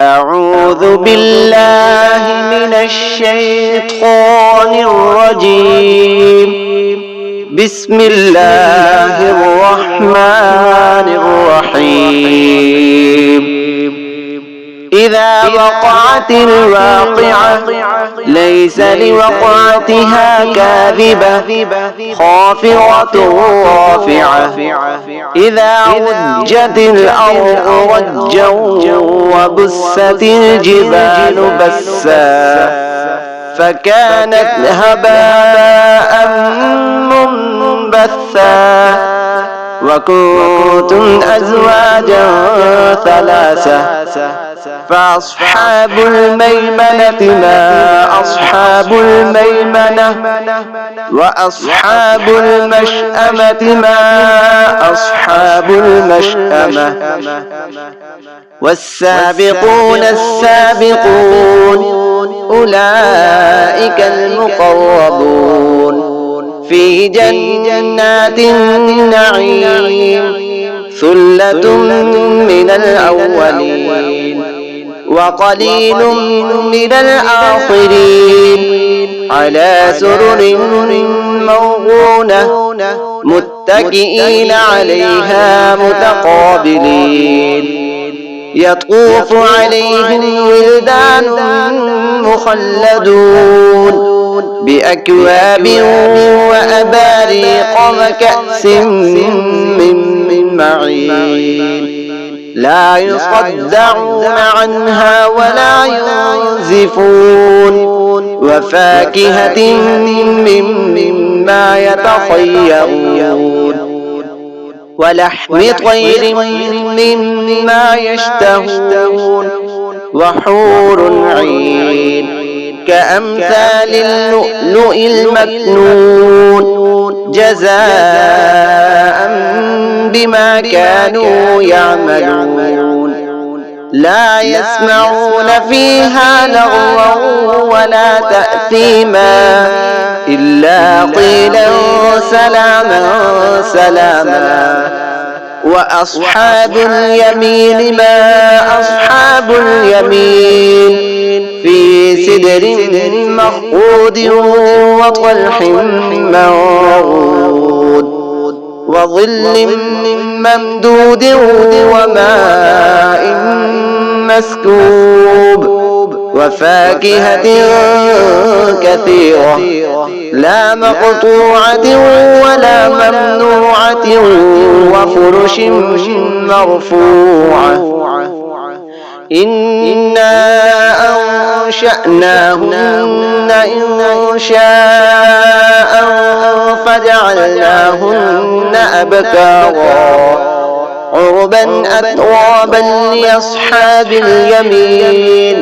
أعوذ بالله من الشيطان الرجيم. بسم الله الرحمن الرحيم. إذا وقعت الواقعة ليس لوقعتها كاذبة خافضة رافعة. إذا رجت الأرض رجا وبست الجبال بسا فكانت هباء منبثا وكنتم أزواجا ثلاثة فأصحاب الميمنة ما أصحاب الميمنة وأصحاب المشأمة ما أصحاب المشأمة. والسابقون السابقون أولئك المقربون في جنات النعيم. ثلة من الأولين وقليل من الآخرين على سرر موضونة متكئين عليها متقابلين. يطوف عليهم ولدان مخلدون بأكواب وأباريق وكأس من معين لا يصدعون عنها ولا ينزفون. وفاكهة مما يتخيرون ولحم طير مما يشتهون وحور عين كأمثال اللؤلؤ المكنون جزاء بما كانوا يعملون. لا يسمعون فيها لغوا ولا تأثيما إلا قيلا سلاما سلاما. وأصحاب اليمين ما أصحاب اليمين في سدر مخضود وطلح منضود وظل ممدود وماء مسكوب وفاكهة كثيرة لا مقطوعة ولا ممنوعة وفرش مرفوعة. إنا أنشأناهن إنشاء فجعلناهن أبكارا عربا أترابا لأصحاب اليمين.